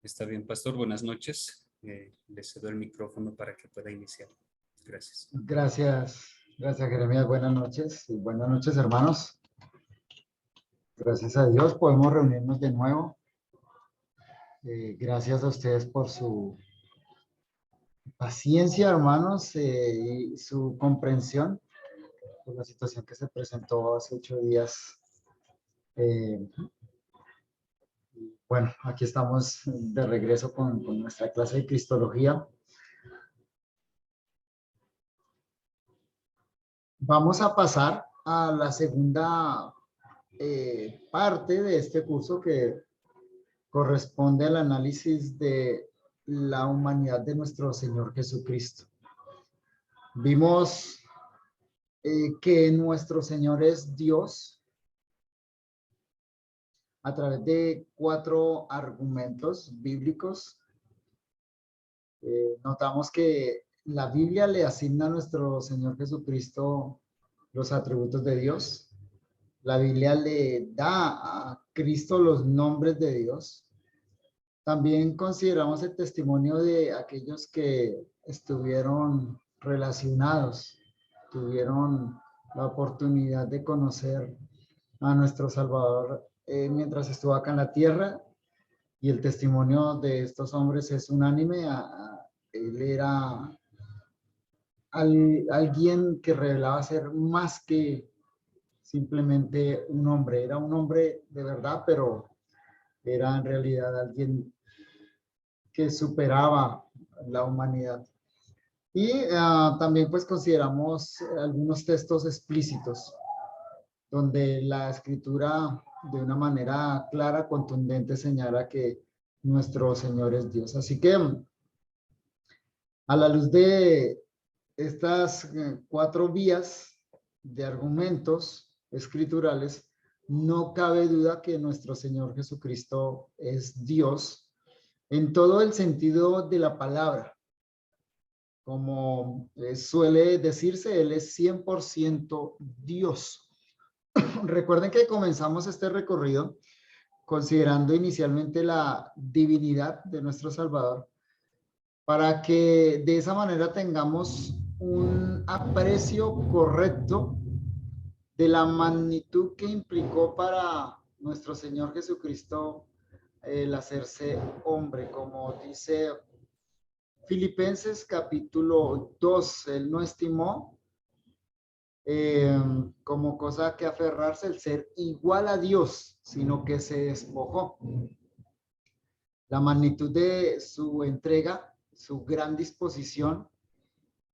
Está bien, pastor. Buenas noches. Le cedo el micrófono para que pueda iniciar. Gracias. Gracias Jeremías. Buenas noches y buenas noches, hermanos. Gracias a Dios podemos reunirnos de nuevo. Gracias a ustedes por su paciencia, hermanos, y su comprensión por la situación que se presentó hace 8 días. Bueno, aquí estamos de regreso con nuestra clase de Cristología. Vamos a pasar a la segunda parte de este curso que corresponde al análisis de la humanidad de nuestro Señor Jesucristo. Vimos que nuestro Señor es Dios a través de 4 argumentos bíblicos. Notamos que la Biblia le asigna a nuestro Señor Jesucristo los atributos de Dios. La Biblia le da a Cristo los nombres de Dios. También consideramos el testimonio de aquellos que estuvieron relacionados, tuvieron la oportunidad de conocer a nuestro Salvador mientras estuvo acá en la tierra, y el testimonio de estos hombres es unánime. Él era alguien que revelaba ser más que simplemente un hombre. Era un hombre de verdad, pero era en realidad alguien que superaba la humanidad. Y también pues consideramos algunos textos explícitos donde la escritura de una manera clara, contundente, señala que nuestro Señor es Dios. Así que a la luz de estas 4 vías de argumentos escriturales, no cabe duda que nuestro Señor Jesucristo es Dios en todo el sentido de la palabra. Como suele decirse, Él es 100% Dios. Recuerden que comenzamos este recorrido considerando inicialmente la divinidad de nuestro Salvador, para que de esa manera tengamos un aprecio correcto de la magnitud que implicó para nuestro Señor Jesucristo el hacerse hombre. Como dice Filipenses capítulo 2, Él no estimó como cosa que aferrarse el ser igual a Dios, sino que se despojó. La magnitud de su entrega, su gran disposición,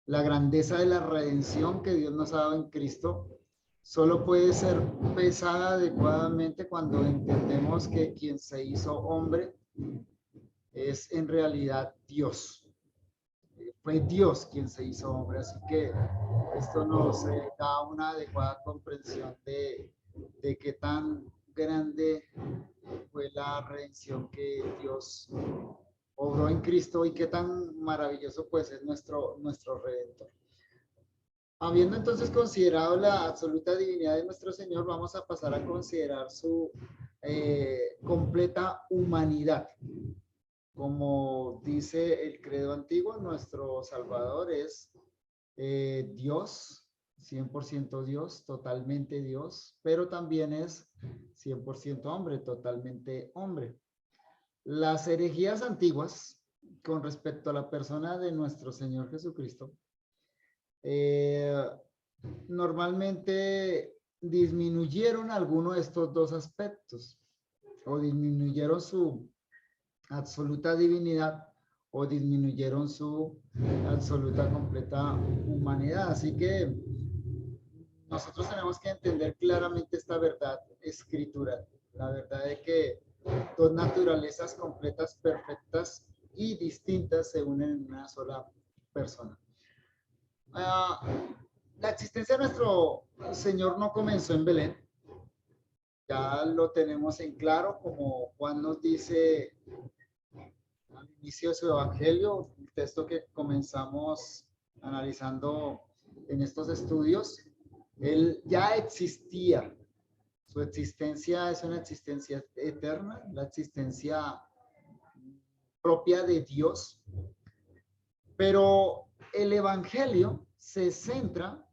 la grandeza de la redención que Dios nos ha dado en Cristo, solo puede ser pesada adecuadamente cuando entendemos que quien se hizo hombre es en realidad Dios. Fue Dios quien se hizo hombre, así que esto nos da una adecuada comprensión de qué tan grande fue la redención que Dios obró en Cristo y qué tan maravilloso pues es nuestro Redentor. Habiendo entonces considerado la absoluta divinidad de nuestro Señor, vamos a pasar a considerar su completa humanidad. Como dice el credo antiguo, nuestro Salvador es Dios, 100% Dios, totalmente Dios, pero también es 100% hombre, totalmente hombre. Las herejías antiguas con respecto a la persona de nuestro Señor Jesucristo normalmente disminuyeron alguno de estos 2 aspectos, o disminuyeron su absoluta divinidad o disminuyeron su absoluta completa humanidad. Así que nosotros tenemos que entender claramente esta verdad escritural, la verdad de que 2 naturalezas completas, perfectas y distintas se unen en una sola persona. La existencia de nuestro Señor no comenzó en Belén. Ya lo tenemos en claro, como Juan nos dice al inicio de su evangelio, el texto que comenzamos analizando en estos estudios. Él ya existía. Su existencia es una existencia eterna, la existencia propia de Dios, pero el evangelio se centra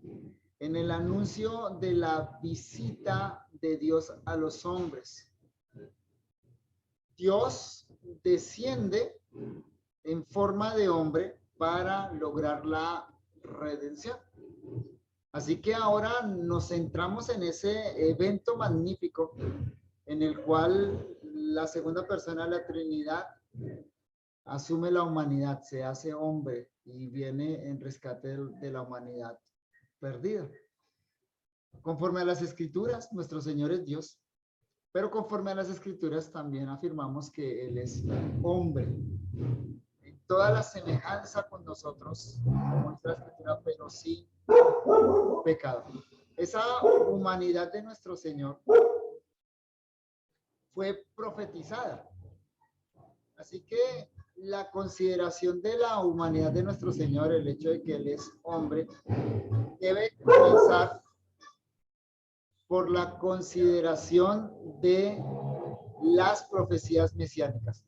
en el anuncio de la visita de Dios a los hombres. Dios desciende en forma de hombre para lograr la redención. Así que ahora nos centramos en ese evento magnífico en el cual la segunda persona de la Trinidad asume la humanidad, se hace hombre y viene en rescate de la humanidad perdida. Conforme a las Escrituras, nuestro Señor es Dios, pero conforme a las Escrituras también afirmamos que Él es hombre. En toda la semejanza con nosotros, como nuestra Escritura, pero sin pecado. Esa humanidad de nuestro Señor fue profetizada. Así que la consideración de la humanidad de nuestro Señor, el hecho de que Él es hombre, debe comenzar por la consideración de las profecías mesiánicas.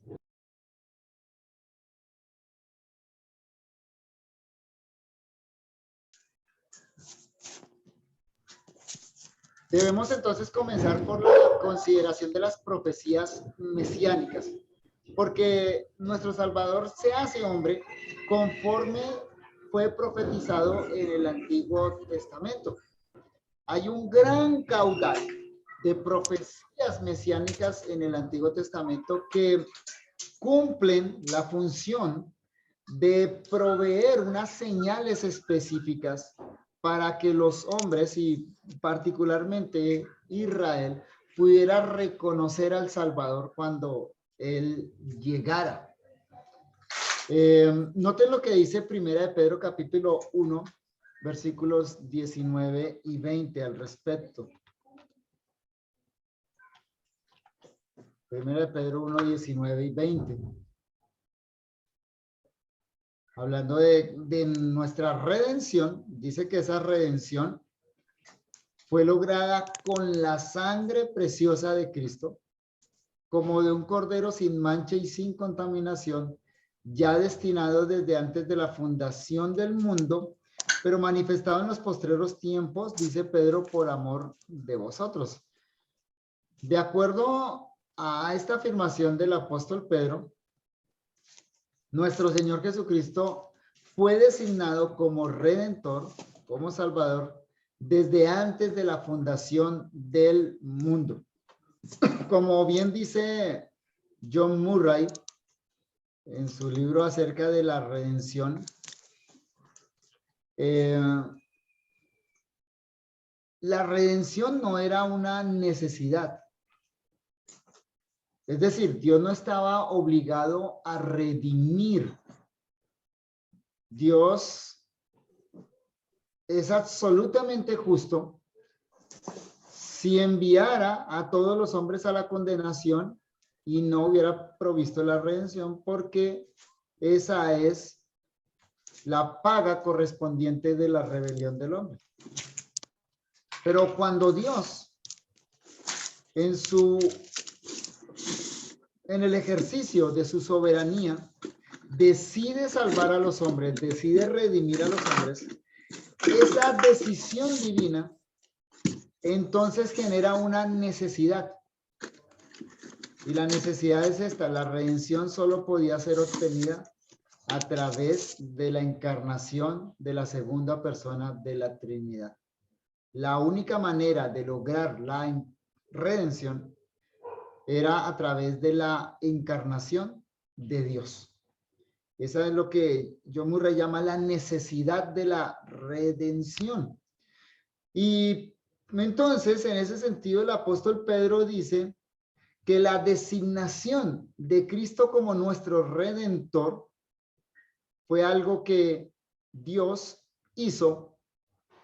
Debemos entonces comenzar por la consideración de las profecías mesiánicas, porque nuestro Salvador se hace hombre conforme fue profetizado en el Antiguo Testamento. Hay un gran caudal de profecías mesiánicas en el Antiguo Testamento que cumplen la función de proveer unas señales específicas para que los hombres y particularmente Israel pudiera reconocer al Salvador cuando Él llegara. Noten lo que dice Primera de Pedro capítulo 1, versículos 19 y 20 al respecto. Primera de Pedro 1, 19 y 20. Hablando de nuestra redención, dice que esa redención fue lograda con la sangre preciosa de Cristo, como de un cordero sin mancha y sin contaminación, ya destinado desde antes de la fundación del mundo, pero manifestado en los postreros tiempos, dice Pedro, por amor de vosotros. De acuerdo a esta afirmación del apóstol Pedro, nuestro Señor Jesucristo fue designado como Redentor, como Salvador, desde antes de la fundación del mundo. Como bien dice John Murray en su libro acerca de la redención, la redención no era una necesidad. Es decir, Dios no estaba obligado a redimir. Dios es absolutamente justo si enviara a todos los hombres a la condenación y no hubiera provisto la redención, porque esa es la paga correspondiente de la rebelión del hombre. Pero cuando Dios, en el ejercicio de su soberanía, decide salvar a los hombres, decide redimir a los hombres, esa decisión divina entonces genera una necesidad. Y la necesidad es esta: la redención solo podía ser obtenida a través de la encarnación de la segunda persona de la Trinidad. La única manera de lograr la redención era a través de la encarnación de Dios. Esa es lo que John Murray llama la necesidad de la redención. Y entonces, en ese sentido, el apóstol Pedro dice que la designación de Cristo como nuestro Redentor fue algo que Dios hizo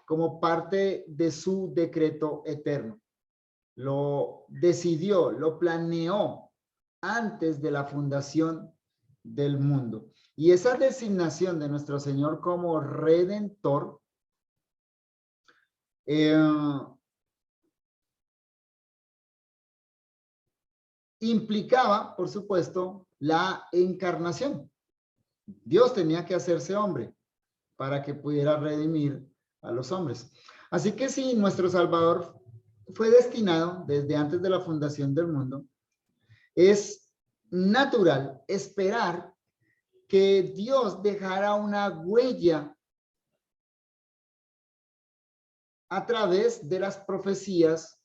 como parte de su decreto eterno. Lo decidió, lo planeó antes de la fundación del mundo. Y esa designación de nuestro Señor como Redentor implicaba, por supuesto, la encarnación. Dios tenía que hacerse hombre para que pudiera redimir a los hombres. Así que si nuestro Salvador fue destinado desde antes de la fundación del mundo, es natural esperar que Dios dejara una huella a través de las profecías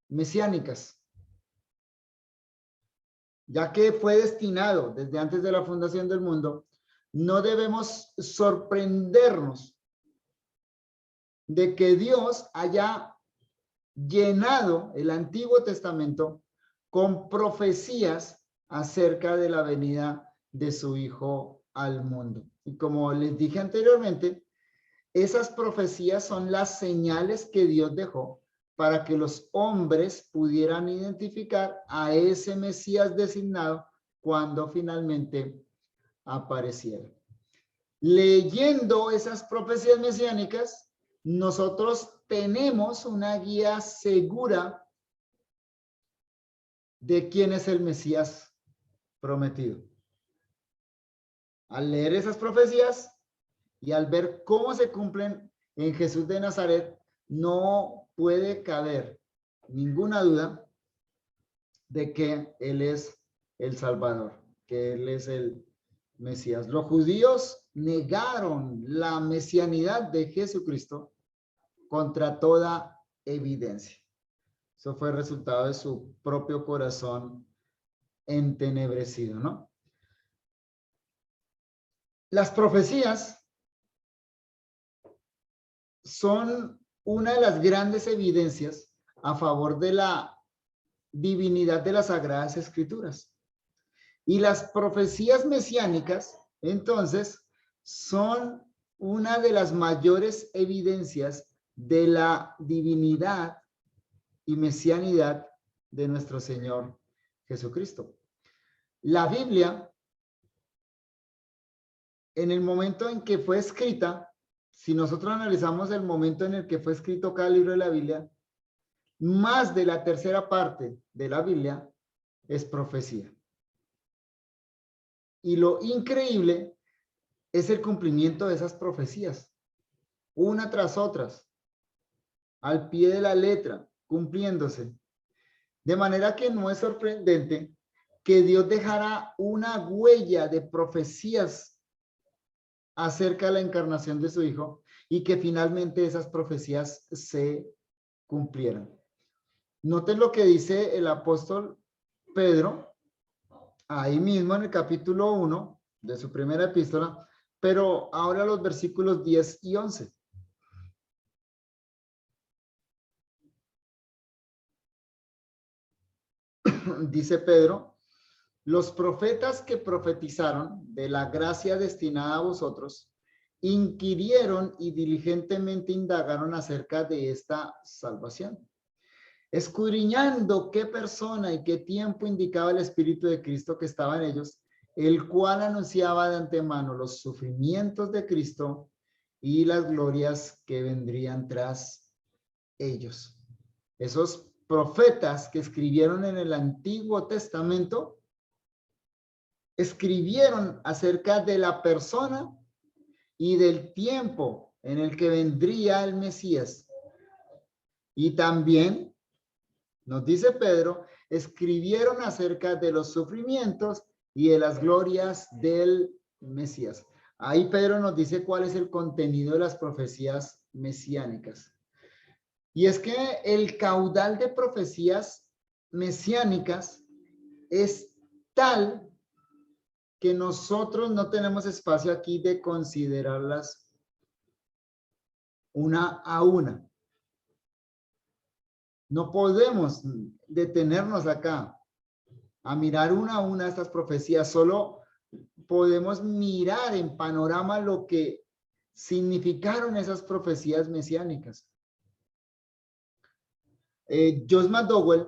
mesiánicas, ya que fue destinado desde antes de la fundación del mundo. No debemos sorprendernos de que Dios haya llenado el Antiguo Testamento con profecías acerca de la venida de su Hijo al mundo. Y como les dije anteriormente, esas profecías son las señales que Dios dejó para que los hombres pudieran identificar a ese Mesías designado cuando finalmente apareciera. Leyendo esas profecías mesiánicas, nosotros tenemos una guía segura de quién es el Mesías prometido. Al leer esas profecías y al ver cómo se cumplen en Jesús de Nazaret, no puede caber ninguna duda de que Él es el Salvador, que Él es el Mesías. Los judíos negaron la mesianidad de Jesucristo contra toda evidencia. Eso fue resultado de su propio corazón entenebrecido, ¿no? Las profecías son una de las grandes evidencias a favor de la divinidad de las Sagradas Escrituras. Y las profecías mesiánicas, entonces, son una de las mayores evidencias de la divinidad y mesianidad de nuestro Señor Jesucristo. La Biblia, en el momento en que fue escrita, si nosotros analizamos el momento en el que fue escrito cada libro de la Biblia, más de la tercera parte de la Biblia es profecía. Y lo increíble es el cumplimiento de esas profecías, una tras otras, al pie de la letra, cumpliéndose. De manera que no es sorprendente que Dios dejara una huella de profecías acerca de la encarnación de su Hijo y que finalmente esas profecías se cumplieran. Noten lo que dice el apóstol Pedro, ahí mismo en el capítulo 1 de su primera epístola, pero ahora los versículos 10 y 11. Dice Pedro: los profetas que profetizaron de la gracia destinada a vosotros, inquirieron y diligentemente indagaron acerca de esta salvación, escudriñando qué persona y qué tiempo indicaba el Espíritu de Cristo que estaba en ellos, el cual anunciaba de antemano los sufrimientos de Cristo y las glorias que vendrían tras ellos. Esos profetas que escribieron en el Antiguo Testamento escribieron acerca de la persona y del tiempo en el que vendría el Mesías. Y también, nos dice Pedro, escribieron acerca de los sufrimientos y de las glorias del Mesías. Ahí Pedro nos dice cuál es el contenido de las profecías mesiánicas. Y es que el caudal de profecías mesiánicas es tal que nosotros no tenemos espacio aquí de considerarlas una a una. No podemos detenernos acá a mirar una a una estas profecías, solo podemos mirar en panorama lo que significaron esas profecías mesiánicas. Josh McDowell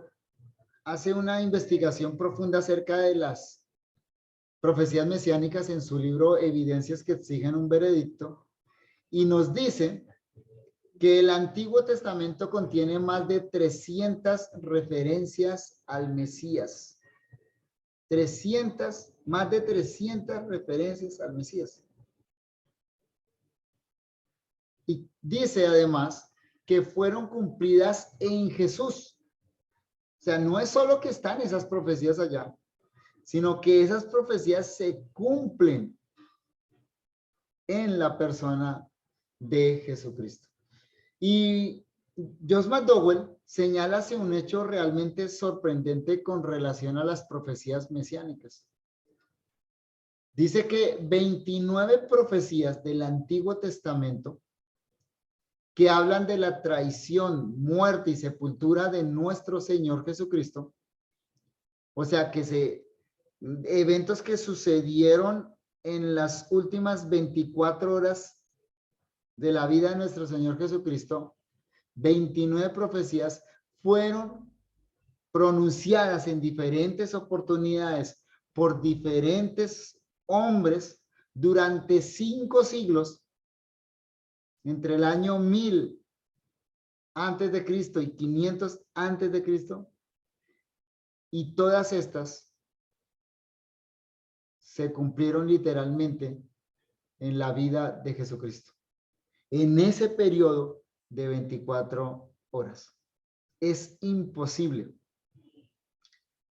hace una investigación profunda acerca de las profecías mesiánicas en su libro Evidencias que exigen un veredicto, y nos dice que el Antiguo Testamento contiene más de 300 referencias al Mesías. más de 300 referencias al Mesías. Y dice además que fueron cumplidas en Jesús. O sea, no es solo que están esas profecías allá, sino que esas profecías se cumplen en la persona de Jesucristo. Y Josh McDowell señala hacia un hecho realmente sorprendente con relación a las profecías mesiánicas. Dice que 29 profecías del Antiguo Testamento que hablan de la traición, muerte y sepultura de nuestro Señor Jesucristo, o sea, eventos que sucedieron en las últimas 24 horas de la vida de nuestro Señor Jesucristo, 29 profecías fueron pronunciadas en diferentes oportunidades por diferentes hombres durante 5 siglos, entre el año 1000 antes de Cristo y 500 antes de Cristo, y todas estas se cumplieron literalmente en la vida de Jesucristo, en ese periodo de 24 horas. Es imposible,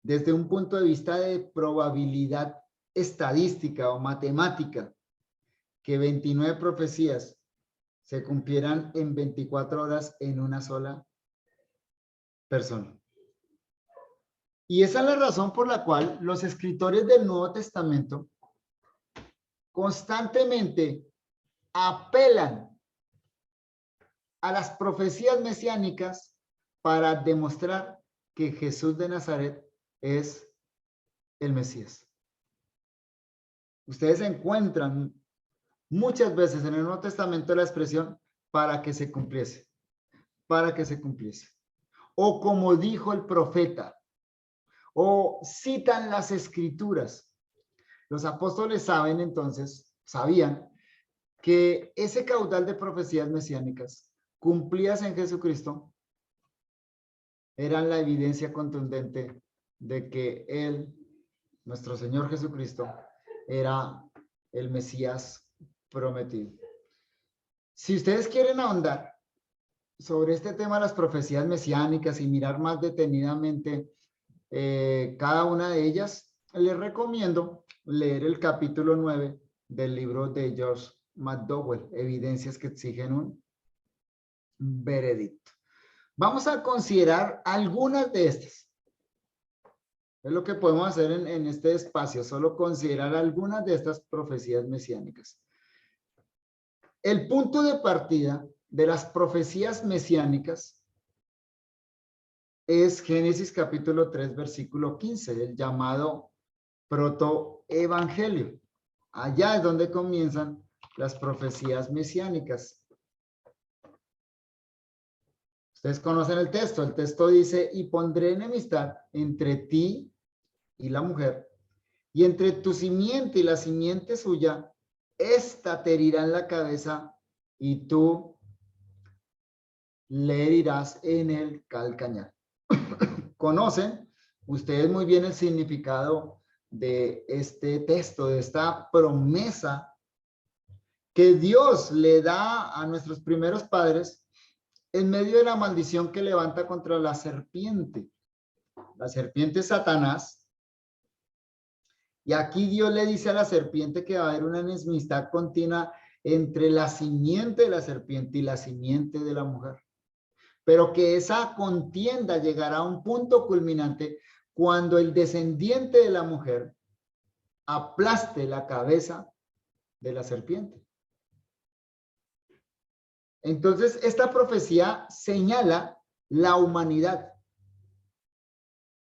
desde un punto de vista de probabilidad estadística o matemática, que 29 profecías se cumplieran en 24 horas en una sola persona. Y esa es la razón por la cual los escritores del Nuevo Testamento constantemente apelan a las profecías mesiánicas para demostrar que Jesús de Nazaret es el Mesías. Ustedes encuentran muchas veces en el Nuevo Testamento la expresión para que se cumpliese, para que se cumpliese. O como dijo el profeta, o citan las escrituras. Los apóstoles sabían que ese caudal de profecías mesiánicas cumplidas en Jesucristo eran la evidencia contundente de que Él, nuestro Señor Jesucristo, era el Mesías prometido. Si ustedes quieren ahondar sobre este tema de las profecías mesiánicas y mirar más detenidamente cada una de ellas, les recomiendo leer el capítulo 9 del libro de Josh McDowell, Evidencias que exigen un veredicto. Vamos a considerar algunas de estas. Es lo que podemos hacer en este espacio, solo considerar algunas de estas profecías mesiánicas. El punto de partida de las profecías mesiánicas es Génesis capítulo 3, versículo 15, el llamado protoevangelio. Allá es donde comienzan las profecías mesiánicas. Ustedes conocen el texto dice, y pondré enemistad entre ti y la mujer, y entre tu simiente y la simiente suya, esta te herirá en la cabeza, y tú le herirás en el calcañar. Conocen ustedes muy bien el significado de este texto, de esta promesa que Dios le da a nuestros primeros padres en medio de la maldición que levanta contra la serpiente. La serpiente es Satanás. Y aquí Dios le dice a la serpiente que va a haber una enemistad continua entre la simiente de la serpiente y la simiente de la mujer. Pero que esa contienda llegará a un punto culminante cuando el descendiente de la mujer aplaste la cabeza de la serpiente. Entonces, esta profecía señala la humanidad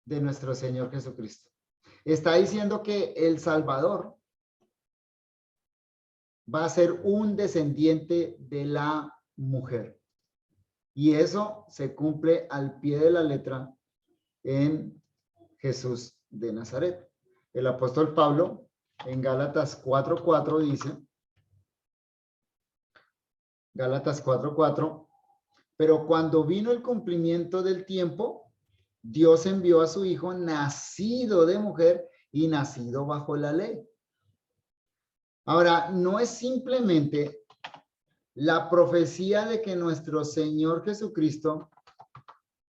de nuestro Señor Jesucristo. Está diciendo que el Salvador va a ser un descendiente de la mujer. Y eso se cumple al pie de la letra en Jesús de Nazaret. El apóstol Pablo en Gálatas 4:4 dice, Gálatas 4:4, pero cuando vino el cumplimiento del tiempo, Dios envió a su Hijo nacido de mujer y nacido bajo la ley. Ahora, no es simplemente la profecía de que nuestro Señor Jesucristo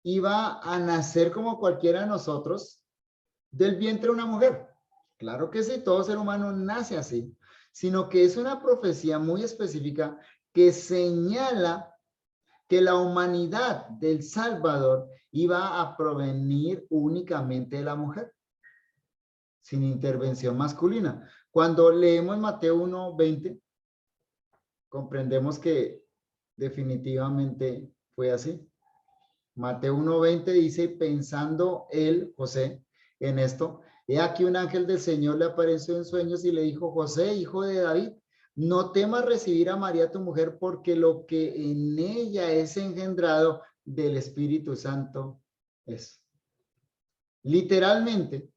iba a nacer como cualquiera de nosotros del vientre de una mujer. Claro que sí, todo ser humano nace así, sino que es una profecía muy específica que señala que la humanidad del Salvador iba a provenir únicamente de la mujer, sin intervención masculina. Cuando leemos Mateo 1:20, comprendemos que definitivamente fue así. Mateo 1:20 dice, pensando él, José, en esto, he aquí un ángel del Señor le apareció en sueños y le dijo, José, hijo de David, no temas recibir a María tu mujer, porque lo que en ella es engendrado del Espíritu Santo es. Literalmente,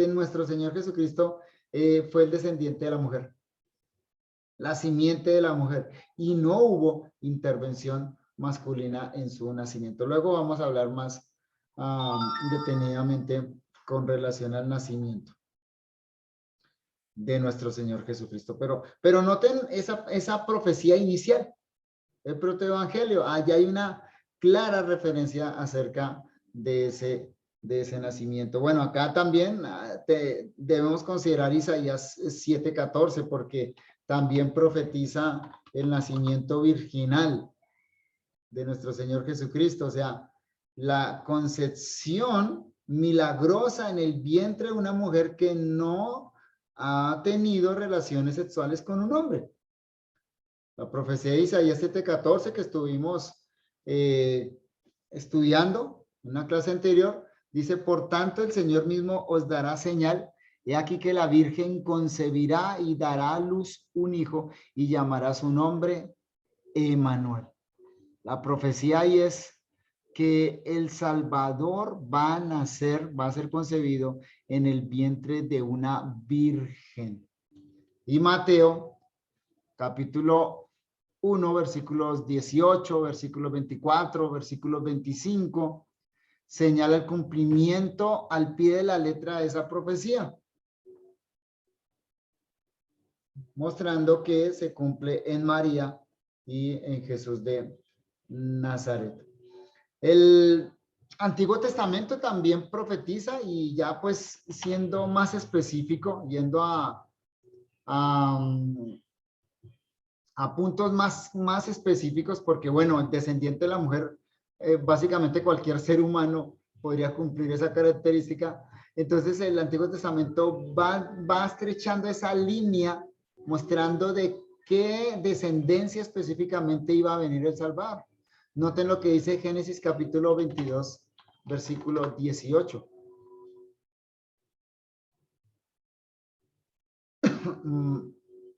nuestro Señor Jesucristo fue el descendiente de la mujer, la simiente de la mujer, y no hubo intervención masculina en su nacimiento. Luego vamos a hablar más detenidamente con relación al nacimiento de nuestro Señor Jesucristo. Pero noten esa profecía inicial, el protoevangelio. Allá hay una clara referencia acerca de ese nacimiento. Bueno, acá también debemos considerar Isaías 7:14, porque también profetiza el nacimiento virginal de nuestro Señor Jesucristo, o sea, la concepción milagrosa en el vientre de una mujer que no ha tenido relaciones sexuales con un hombre. La profecía de Isaías 7:14 que estuvimos estudiando en una clase anterior, dice, por tanto el Señor mismo os dará señal, he aquí que la Virgen concebirá y dará a luz un hijo y llamará su nombre Emmanuel. La profecía ahí es que el Salvador va a nacer, va a ser concebido en el vientre de una virgen. Y Mateo, capítulo 1, versículos 18, versículos 24, versículos 25, señala el cumplimiento al pie de la letra de esa profecía, mostrando que se cumple en María y en Jesús de Nazaret. El Antiguo Testamento también profetiza, y ya pues siendo más específico, yendo a puntos más específicos, porque bueno, el descendiente de la mujer, básicamente cualquier ser humano podría cumplir esa característica. Entonces el Antiguo Testamento va estrechando esa línea, mostrando de qué descendencia específicamente iba a venir el Salvador. Noten lo que dice Génesis capítulo 22, versículo 18.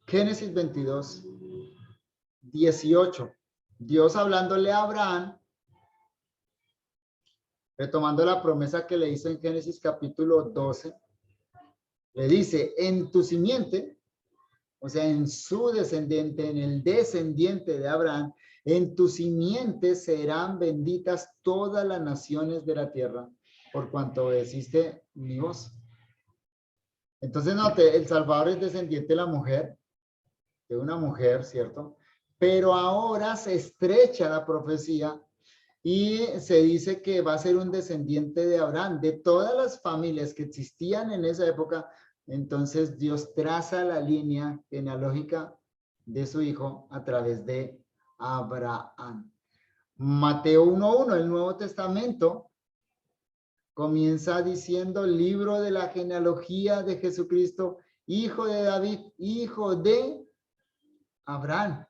Génesis 22, 18. Dios hablándole a Abraham, retomando la promesa que le hizo en Génesis capítulo 12, le dice, en tu simiente, o sea, en su descendiente, en el descendiente de Abraham, en tu simiente serán benditas todas las naciones de la tierra, por cuanto obedeciste mi voz. Entonces, note, el Salvador es descendiente de la mujer, de una mujer, ¿cierto? Pero ahora se estrecha la profecía y se dice que va a ser un descendiente de Abraham, de todas las familias que existían en esa época. Entonces Dios traza la línea genealógica de su hijo a través de Abraham. Mateo 1:1, el Nuevo Testamento, comienza diciendo, libro de la genealogía de Jesucristo, hijo de David, hijo de Abraham.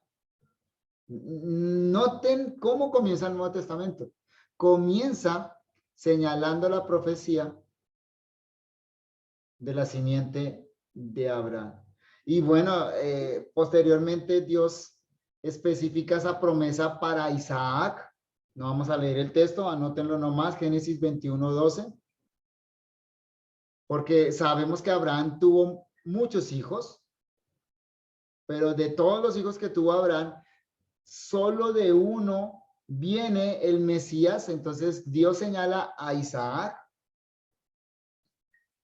Noten cómo comienza el Nuevo Testamento. Comienza señalando la profecía de la simiente de Abraham. Y bueno, posteriormente Dios especifica esa promesa para Isaac. No vamos a leer el texto, anótenlo nomás, Génesis 21:12. Porque sabemos que Abraham tuvo muchos hijos, pero de todos los hijos que tuvo Abraham, solo de uno viene el Mesías. Entonces Dios señala a Isaac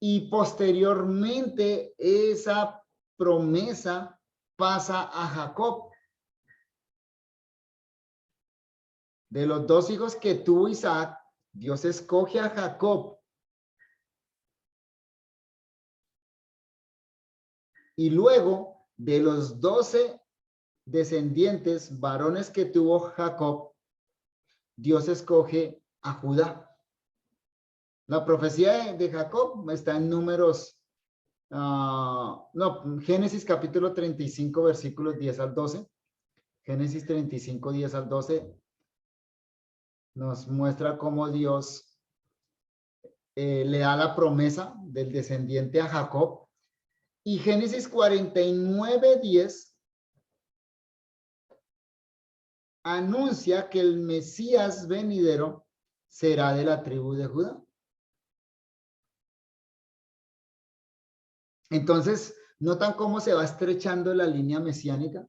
y posteriormente esa promesa pasa a Jacob. De los 2 hijos que tuvo Isaac, Dios escoge a Jacob. Y luego de los 12 descendientes varones que tuvo Jacob, Dios escoge a Judá. La profecía de Jacob está en Números, Génesis capítulo 35, versículos 10 al 12. Génesis 35, 10 al 12 nos muestra cómo Dios le da la promesa del descendiente a Jacob. Y Génesis 49, 10 anuncia que el Mesías venidero será de la tribu de Judá. Entonces, ¿notan cómo se va estrechando la línea mesiánica?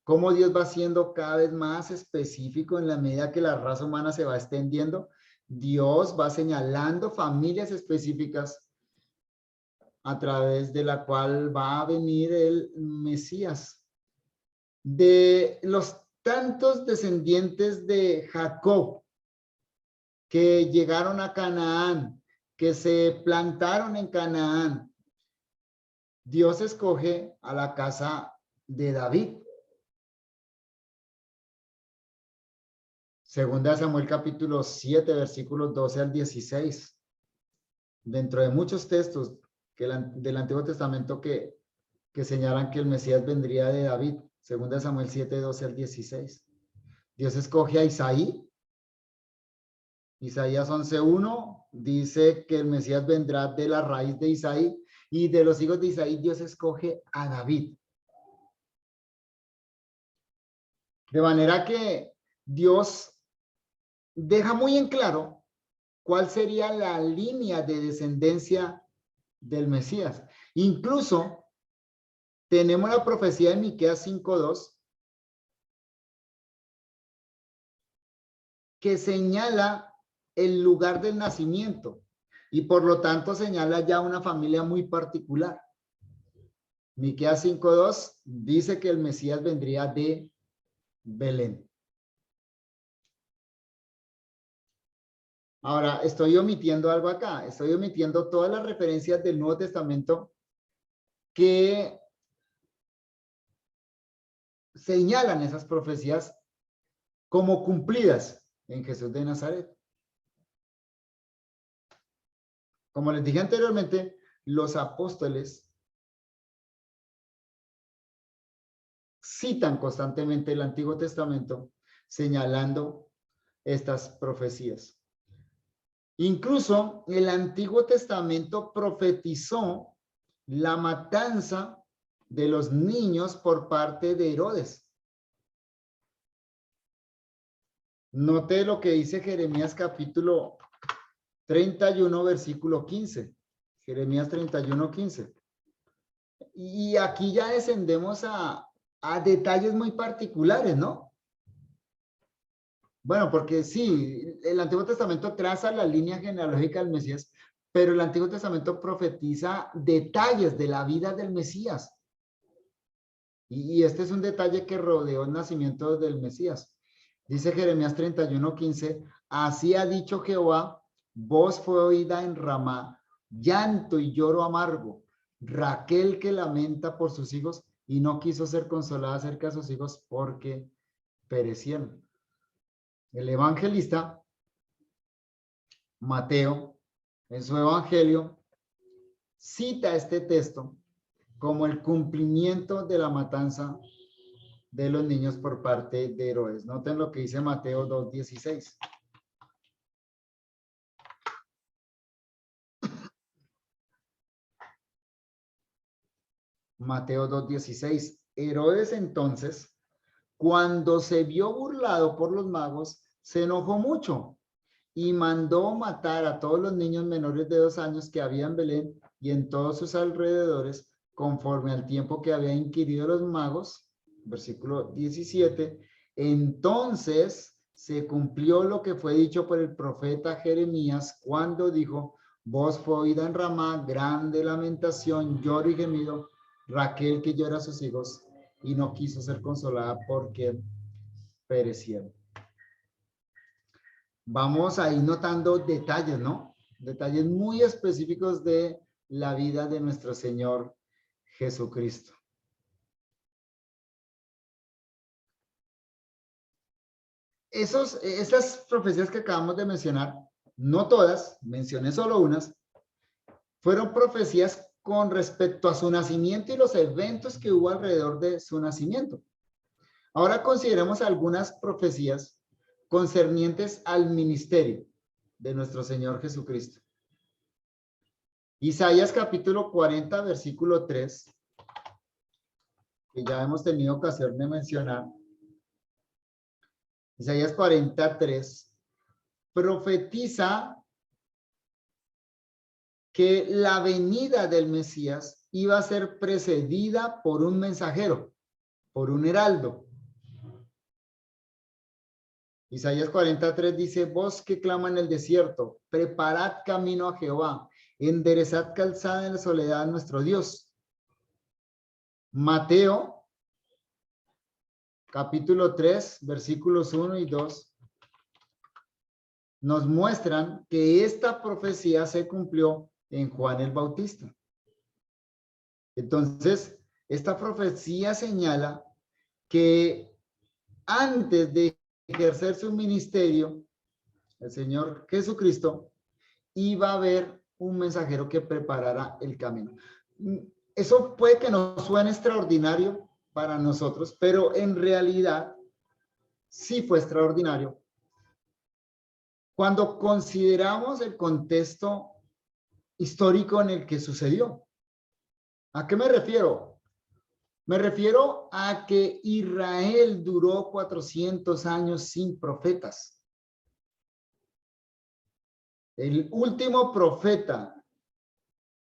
Cómo Dios va siendo cada vez más específico en la medida que la raza humana se va extendiendo. Dios va señalando familias específicas a través de la cual va a venir el Mesías. De los tantos descendientes de Jacob que llegaron a Canaán, que se plantaron en Canaán, Dios escoge a la casa de David. Segunda de Samuel capítulo 7, versículos 12 al 16. Dentro de muchos textos del Antiguo Testamento que señalan que el Mesías vendría de David. Segunda de Samuel 7, 12 al 16. Dios escoge a Isaí. Isaías 11:1 dice que el Mesías vendrá de la raíz de Isaí, y de los hijos de Isaí Dios escoge a David. De manera que Dios deja muy en claro cuál sería la línea de descendencia del Mesías. Incluso tenemos la profecía de Miqueas 5:2 que señala el lugar del nacimiento y por lo tanto señala ya una familia muy particular. Miqueas 5:2 dice que el Mesías vendría de Belén. Ahora, estoy omitiendo algo acá. Estoy omitiendo todas las referencias del Nuevo Testamento que señalan esas profecías como cumplidas en Jesús de Nazaret. Como les dije anteriormente, los apóstoles citan constantemente el Antiguo Testamento señalando estas profecías. Incluso el Antiguo Testamento profetizó la matanza de los niños por parte de Herodes. Note lo que dice Jeremías capítulo 31, versículo 15. Jeremías 31, 15. Y aquí ya descendemos a detalles muy particulares, ¿no? Bueno, porque sí, el Antiguo Testamento traza la línea genealógica del Mesías, pero el Antiguo Testamento profetiza detalles de la vida del Mesías. Y este es un detalle que rodeó el nacimiento del Mesías. Dice Jeremías 31, 15, así ha dicho Jehová, voz fue oída en Ramá, llanto y lloro amargo, Raquel que lamenta por sus hijos y no quiso ser consolada acerca de sus hijos porque perecieron. El evangelista Mateo, en su evangelio, cita este texto como el cumplimiento de la matanza de los niños por parte de Herodes. Noten lo que dice Mateo 2:16. Mateo 2:16. Herodes entonces, cuando se vio burlado por los magos, se enojó mucho y mandó matar a todos los niños menores de 2 años que había en Belén y en todos sus alrededores, conforme al tiempo que había inquirido los magos. Versículo 17. Entonces se cumplió lo que fue dicho por el profeta Jeremías cuando dijo, Voz fue oída en Ramá, grande lamentación, lloro y gemido. Raquel que llora a sus hijos y no quiso ser consolada porque perecieron. Vamos a ir notando detalles, ¿no? Detalles muy específicos de la vida de nuestro Señor Jesucristo. Esas profecías que acabamos de mencionar, no todas, mencioné solo unas, fueron profecías con respecto a su nacimiento y los eventos que hubo alrededor de su nacimiento. Ahora consideremos algunas profecías concernientes al ministerio de nuestro Señor Jesucristo. Isaías capítulo 40, versículo 3, que ya hemos tenido ocasión de mencionar. Isaías 43 profetiza que la venida del Mesías iba a ser precedida por un mensajero, por un heraldo. Isaías 43 dice, voz que clama en el desierto, preparad camino a Jehová, enderezad calzada en la soledad de nuestro Dios. Mateo, capítulo 3, versículos 1 y 2, nos muestran que esta profecía se cumplió en Juan el Bautista. Entonces, esta profecía señala que antes de ejercer su ministerio, el Señor Jesucristo iba a haber un mensajero que preparara el camino. Eso puede que no suene extraordinario para nosotros, pero en realidad sí fue extraordinario. Cuando consideramos el contexto histórico en el que sucedió. ¿A qué me refiero? Me refiero a que Israel duró 400 años sin profetas. El último profeta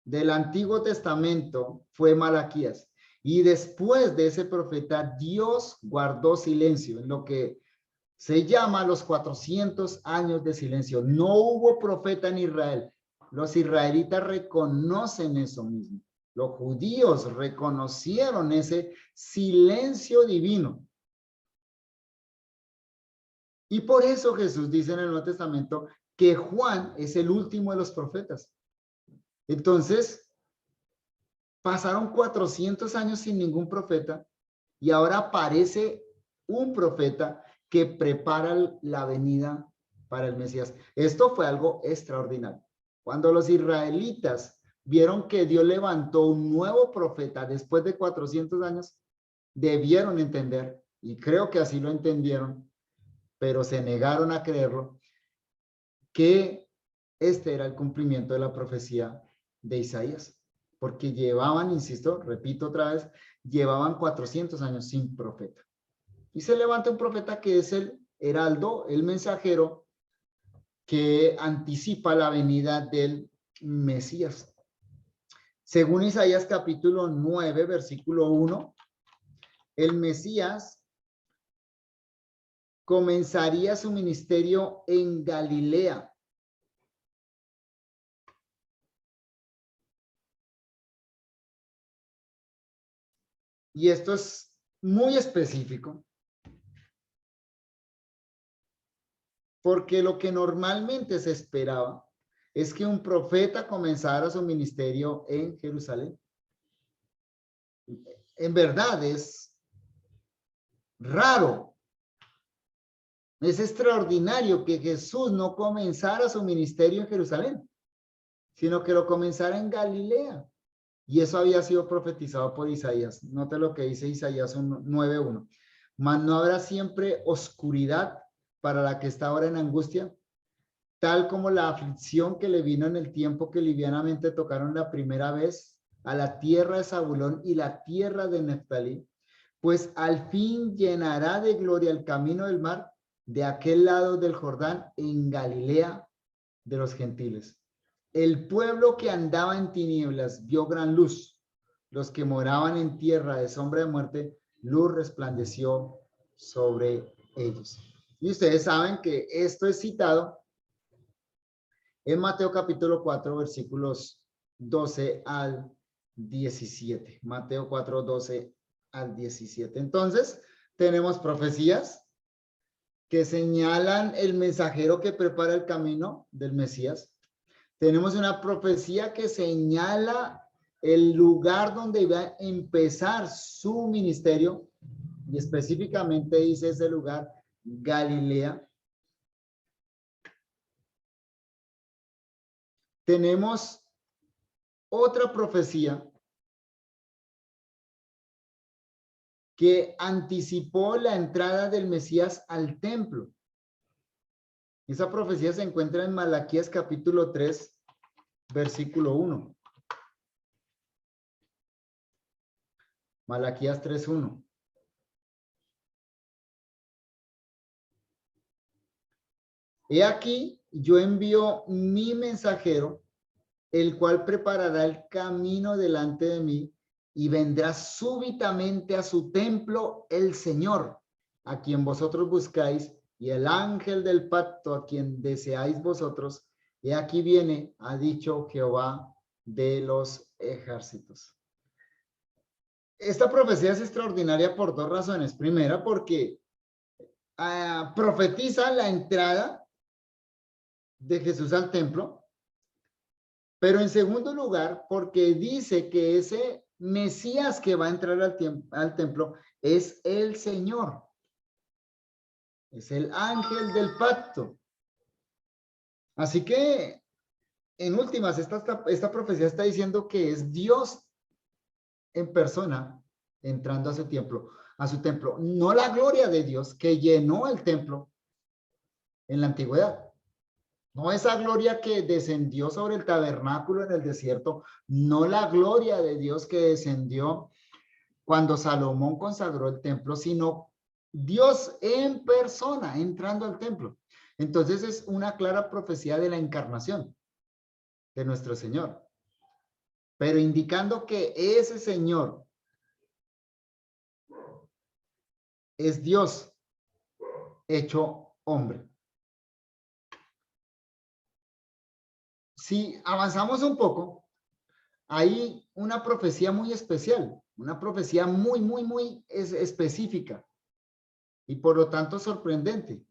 del Antiguo Testamento fue Malaquías. Y después de ese profeta, Dios guardó silencio en lo que se llama los 400 años de silencio. No hubo profeta en Israel. Los israelitas reconocen eso mismo. Los judíos reconocieron ese silencio divino. Y por eso Jesús dice en el Nuevo Testamento que Juan es el último de los profetas. Entonces, pasaron 400 años sin ningún profeta y ahora aparece un profeta que prepara la venida para el Mesías. Esto fue algo extraordinario. Cuando los israelitas vieron que Dios levantó un nuevo profeta después de 400 años, debieron entender, y creo que así lo entendieron, pero se negaron a creerlo, que este era el cumplimiento de la profecía de Isaías, porque llevaban, insisto, repito otra vez, llevaban 400 años sin profeta. Y se levanta un profeta que es el heraldo, el mensajero, que anticipa la venida del Mesías. Según Isaías capítulo 9, versículo 1, el Mesías comenzaría su ministerio en Galilea. Y esto es muy específico, porque lo que normalmente se esperaba es que un profeta comenzara su ministerio en Jerusalén. En verdad es raro, es extraordinario que Jesús no comenzara su ministerio en Jerusalén, sino que lo comenzara en Galilea. Y eso había sido profetizado por Isaías. Note lo que dice Isaías 9:1. Mas no habrá siempre oscuridad para la que está ahora en angustia, tal como la aflicción que le vino en el tiempo que livianamente tocaron la primera vez a la tierra de Zabulón y la tierra de Neftalí, pues al fin llenará de gloria el camino del mar de aquel lado del Jordán en Galilea de los gentiles. El pueblo que andaba en tinieblas vio gran luz. Los que moraban en tierra de sombra de muerte, luz resplandeció sobre ellos. Y ustedes saben que esto es citado en Mateo capítulo 4, versículos 12 al 17. Mateo 4, 12 al 17. Entonces, tenemos profecías que señalan el mensajero que prepara el camino del Mesías. Tenemos una profecía que señala el lugar donde iba a empezar su ministerio, y específicamente dice ese lugar, Galilea. Tenemos otra profecía que anticipó la entrada del Mesías al templo. Esa profecía se encuentra en Malaquías capítulo 3, versículo 1. Malaquías 3:1. He aquí, yo envío mi mensajero, el cual preparará el camino delante de mí, y vendrá súbitamente a su templo el Señor, a quien vosotros buscáis, y el ángel del pacto, a quien deseáis vosotros. Y aquí viene, ha dicho Jehová de los ejércitos. Esta profecía es extraordinaria por dos razones. Primera, porque profetiza la entrada de Jesús al templo, pero en segundo lugar, porque dice que ese Mesías que va a entrar al templo es el Señor, es el ángel del pacto. Así que, en últimas, esta profecía está diciendo que es Dios en persona entrando a su templo, no la gloria de Dios que llenó el templo en la antigüedad. No esa gloria que descendió sobre el tabernáculo en el desierto, no la gloria de Dios que descendió cuando Salomón consagró el templo, sino Dios en persona entrando al templo. Entonces es una clara profecía de la encarnación de nuestro Señor, pero indicando que ese Señor es Dios hecho hombre. Si avanzamos un poco, hay una profecía muy especial, una profecía muy específica y por lo tanto sorprendente.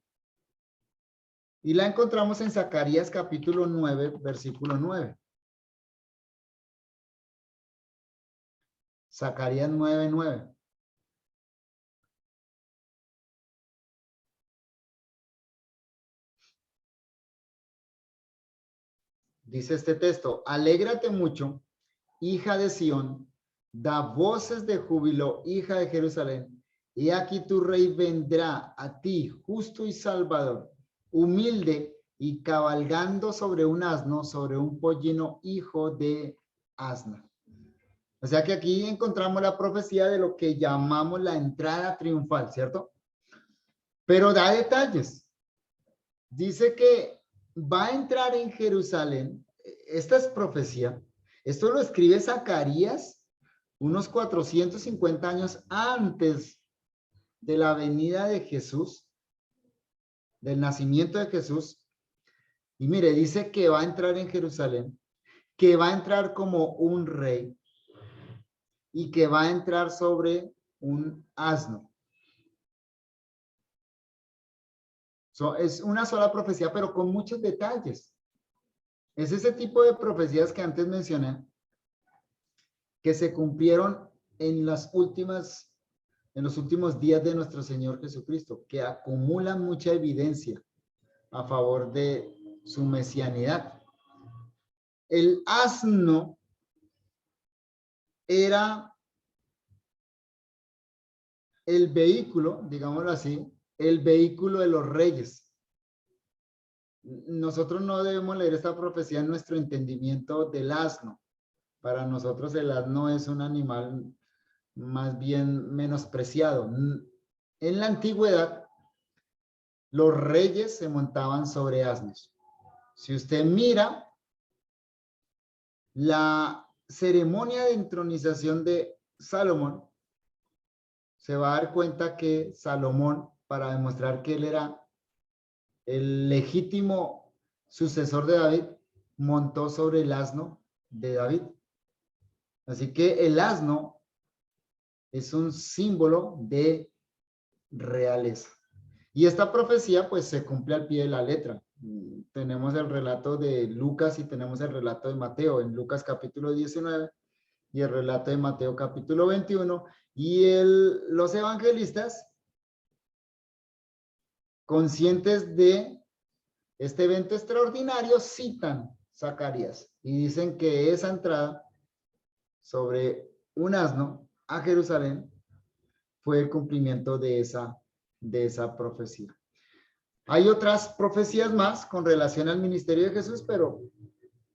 Y la encontramos en Zacarías capítulo 9, versículo 9. Zacarías 9:9. Dice este texto: alégrate mucho, hija de Sión, da voces de júbilo, hija de Jerusalén. Y aquí tu rey vendrá a ti, justo y salvador, humilde y cabalgando sobre un asno, sobre un pollino, hijo de asna. O sea que aquí encontramos la profecía de lo que llamamos la entrada triunfal, ¿cierto? Pero da detalles. Dice que va a entrar en Jerusalén. Esta es profecía. Esto lo escribe Zacarías unos 450 años antes de la venida de Jesús, del nacimiento de Jesús. Y mire, dice que va a entrar en Jerusalén, que va a entrar como un rey y que va a entrar sobre un asno. Es una sola profecía, pero con muchos detalles. Es ese tipo de profecías que antes mencioné, que se cumplieron en los últimos días de nuestro Señor Jesucristo, que acumulan mucha evidencia a favor de su mesianidad. El asno era el vehículo, digámoslo así, el vehículo de los reyes. Nosotros no debemos leer esta profecía en nuestro entendimiento del asno. Para nosotros el asno es un animal más bien menospreciado. En la antigüedad, los reyes se montaban sobre asnos. Si usted mira la ceremonia de entronización de Salomón, se va a dar cuenta que Salomón, para demostrar que él era el legítimo sucesor de David, montó sobre el asno de David. Así que el asno es un símbolo de realeza. Y esta profecía pues se cumple al pie de la letra. Tenemos el relato de Lucas y tenemos el relato de Mateo en Lucas capítulo 19 y el relato de Mateo capítulo 21. Y los evangelistas, conscientes de este evento extraordinario, citan Zacarías y dicen que esa entrada sobre un asno a Jerusalén fue el cumplimiento de esa profecía. Hay otras profecías más con relación al ministerio de Jesús, pero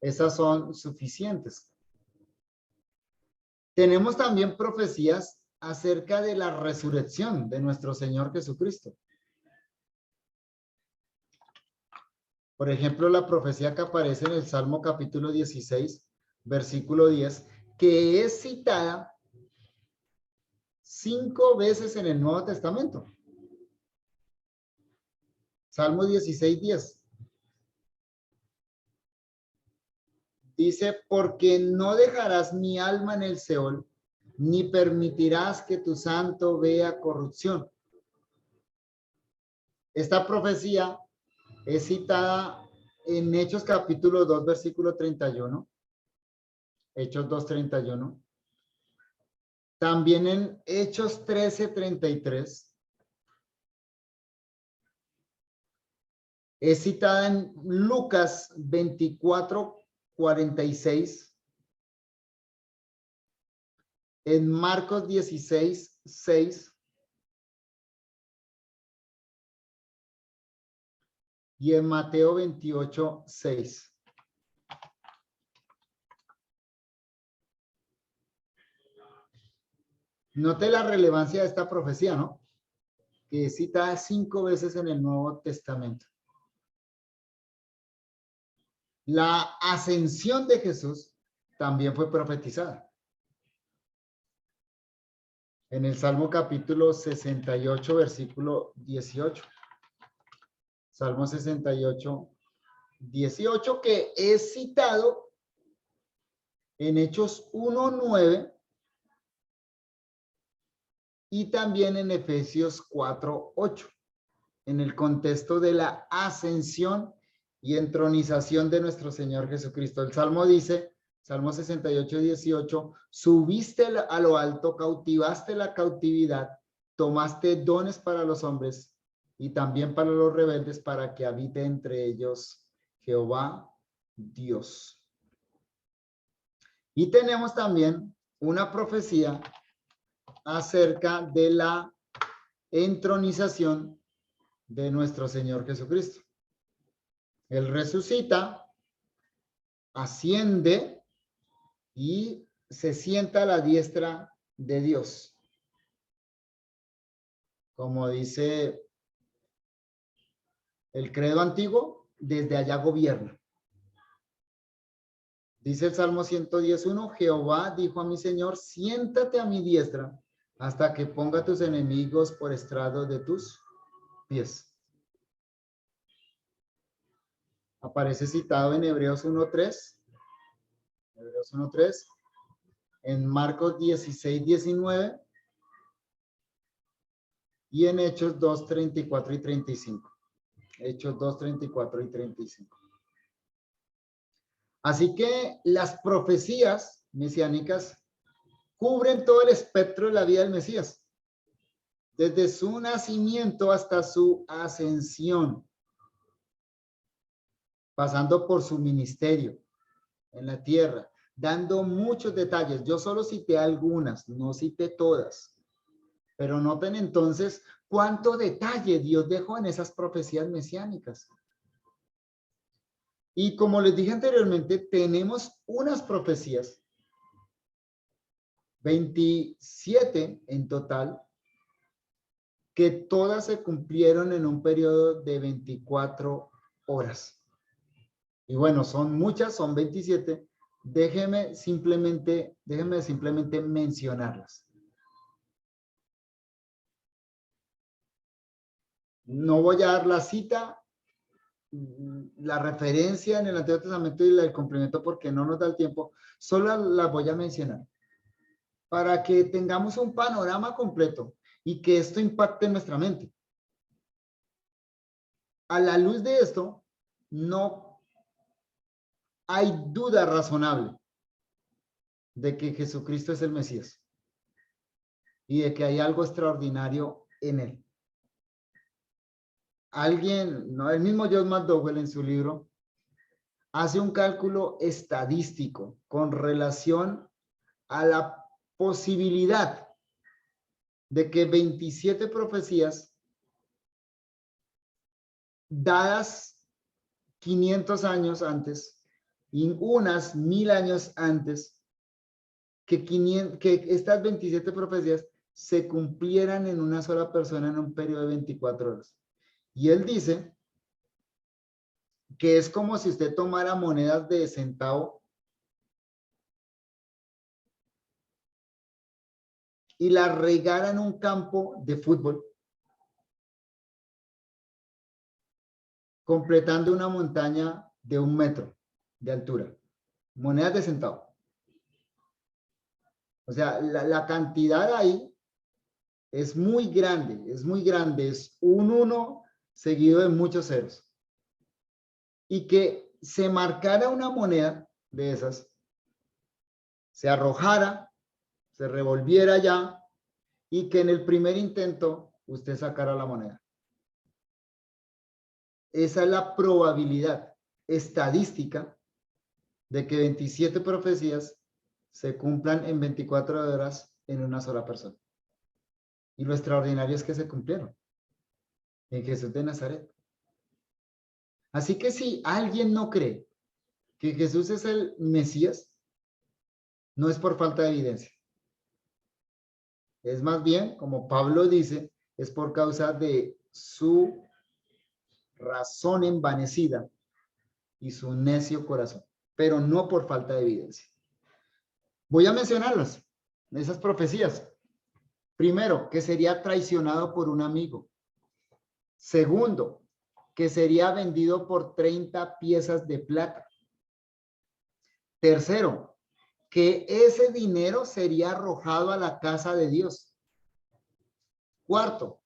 esas son suficientes. Tenemos también profecías acerca de la resurrección de nuestro Señor Jesucristo. Por ejemplo, la profecía que aparece en el Salmo capítulo 16, versículo 10, que es citada 5 veces en el Nuevo Testamento. Salmo 16, 10. Dice, porque no dejarás mi alma en el Seol, ni permitirás que tu santo vea corrupción. Esta profecía es citada en Hechos capítulo 2, versículo 31. Hechos 2, 31. También en Hechos 13, 33. Es citada en Lucas 24, 46. En Marcos 16, 6. Y en Mateo 28, 6. Note la relevancia de esta profecía, ¿no? Que es citada 5 veces en el Nuevo Testamento. La ascensión de Jesús también fue profetizada. En el Salmo capítulo 68, versículo 18. Salmo 68, 18, que es citado en Hechos 1, 9 y también en Efesios 4, 8, en el contexto de la ascensión y entronización de nuestro Señor Jesucristo. El Salmo dice, Salmo 68, 18, subiste a lo alto, cautivaste la cautividad, tomaste dones para los hombres y también para los rebeldes, para que habite entre ellos Jehová Dios. Y tenemos también una profecía acerca de la entronización de nuestro Señor Jesucristo. Él resucita, asciende y se sienta a la diestra de Dios. Como dice el credo antiguo, desde allá gobierna. Dice el Salmo 111, Jehová dijo a mi Señor, siéntate a mi diestra hasta que ponga a tus enemigos por estrado de tus pies. Aparece citado en Hebreos 1:3, Hebreos 1:3, en Marcos 16, 19 y en Hechos 2, 34 y 35. Hechos 2, 34 y 35. Así que las profecías mesiánicas cubren todo el espectro de la vida del Mesías, desde su nacimiento hasta su ascensión, pasando por su ministerio en la tierra, dando muchos detalles. Yo solo cité algunas, no cité todas, pero noten entonces cuánto detalle Dios dejó en esas profecías mesiánicas. Y como les dije anteriormente, tenemos unas profecías, 27 en total, que todas se cumplieron en un periodo de 24 horas. Y bueno, son muchas, son 27. Déjenme simplemente mencionarlas. No voy a dar la cita la referencia en el Antiguo Testamento y el complemento, porque no nos da el tiempo, solo las voy a mencionar para que tengamos un panorama completo y que esto impacte en nuestra mente. A la luz de esto, no hay duda razonable de que Jesucristo es el Mesías y de que hay algo extraordinario en él. Alguien, no, el mismo John McDowell en su libro, hace un cálculo estadístico con relación a la posibilidad de que 27 profecías dadas 500 años antes y unas 1000 años antes, que estas 27 profecías se cumplieran en una sola persona en un periodo de 24 horas. Y él dice que es como si usted tomara monedas de centavo y las regara en un campo de fútbol, completando una montaña de 1 metro de altura. Monedas de centavo. O sea, la cantidad ahí es muy grande, es muy grande. Es un 1 seguido de muchos ceros. Y que se marcara una moneda de esas, se arrojara, se revolviera ya, y que en el primer intento usted sacara la moneda. Esa es la probabilidad estadística de que 27 profecías se cumplan en 24 horas en una sola persona. Y lo extraordinario es que se cumplieron en Jesús de Nazaret. Así que si alguien no cree que Jesús es el Mesías, no es por falta de evidencia. Es más bien, como Pablo dice, es por causa de su razón envanecida y su necio corazón, pero no por falta de evidencia. Voy a mencionarlas, esas profecías. Primero, que sería traicionado por un amigo. Segundo, que sería vendido por 30 piezas de plata. Tercero, que ese dinero sería arrojado a la casa de Dios. Cuarto,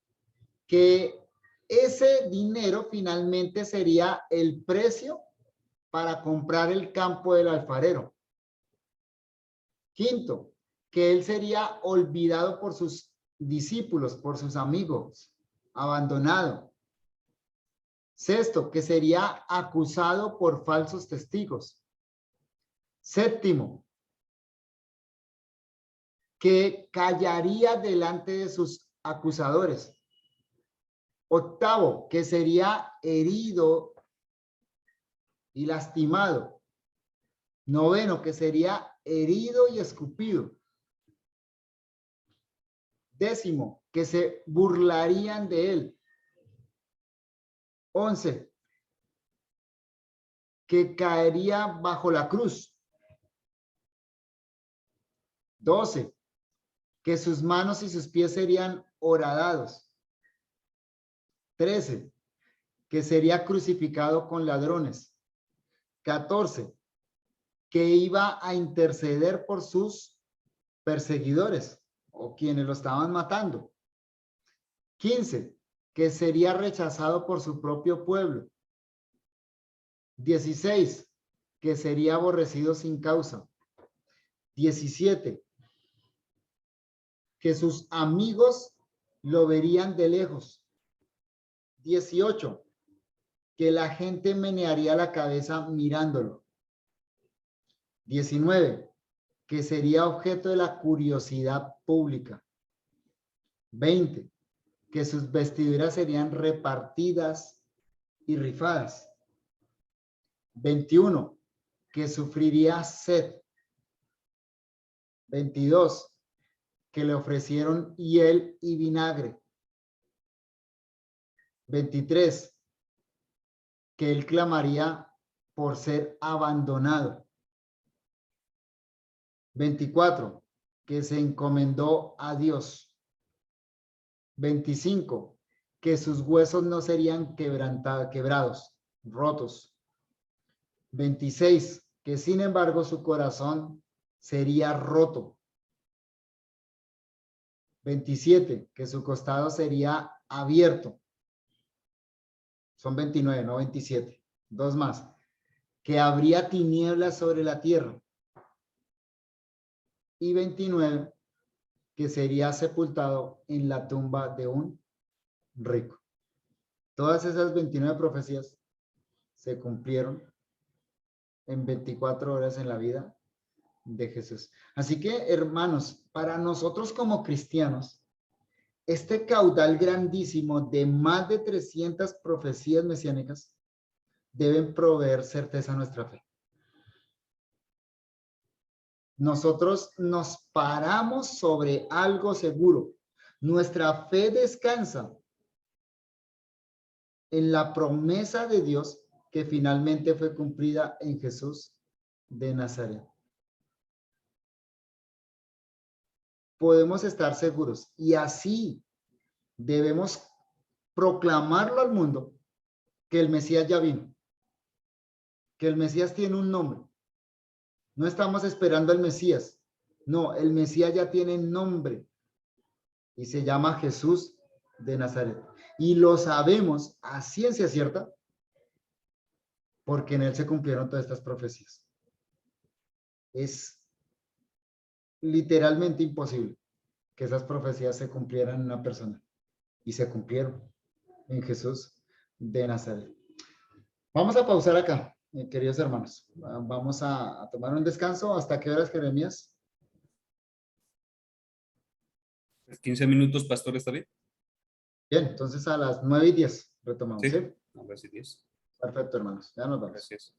que ese dinero finalmente sería el precio para comprar el campo del alfarero. Quinto, que él sería olvidado por sus discípulos, por sus amigos, abandonado. Sexto, que sería acusado por falsos testigos. Séptimo, que callaría delante de sus acusadores. Octavo, que sería herido y lastimado. Noveno, que sería herido y escupido. Décimo, que se burlarían de él. 11, que caería bajo la cruz. 12, que sus manos y sus pies serían horadados. 13, que sería crucificado con ladrones. 14, que iba a interceder por sus perseguidores o quienes lo estaban matando. 15, que sería rechazado por su propio pueblo. 16, que sería aborrecido sin causa. 17, que sus amigos lo verían de lejos. 18, que la gente menearía la cabeza mirándolo. 19, que sería objeto de la curiosidad pública. 20, que sus vestiduras serían repartidas y rifadas. 21, que sufriría sed. 22, que le ofrecieron hiel y vinagre. 23, que él clamaría por ser abandonado. 24, que se encomendó a Dios. 25, que sus huesos no serían quebrados. rotos. 26, que sin embargo su corazón sería roto. 27, que su costado sería abierto. Son 29, no 27. Dos más. Que habría tinieblas sobre la tierra. Y 29, que sería sepultado en la tumba de un rico. Todas esas 29 profecías se cumplieron en 24 horas en la vida de Jesús. Así que, hermanos, para nosotros como cristianos, este caudal grandísimo de más de 300 profecías mesiánicas deben proveer certeza a nuestra fe. Nosotros nos paramos sobre algo seguro. Nuestra fe descansa en la promesa de Dios que finalmente fue cumplida en Jesús de Nazaret. Podemos estar seguros y así debemos proclamarlo al mundo que el Mesías ya vino, que el Mesías tiene un nombre. No estamos esperando al Mesías, no, el Mesías ya tiene nombre y se llama Jesús de Nazaret. Y lo sabemos a ciencia cierta porque en él se cumplieron todas estas profecías. Es literalmente imposible que esas profecías se cumplieran en una persona y se cumplieron en Jesús de Nazaret. Vamos a pausar acá, queridos hermanos. Vamos a tomar un descanso. ¿Hasta qué horas, Jeremías? 15 minutos, pastor, ¿está bien? Bien, entonces a las 9:10 retomamos, Sí. ¿sí? A ver si 10. Perfecto, hermanos. Ya nos vemos. Gracias.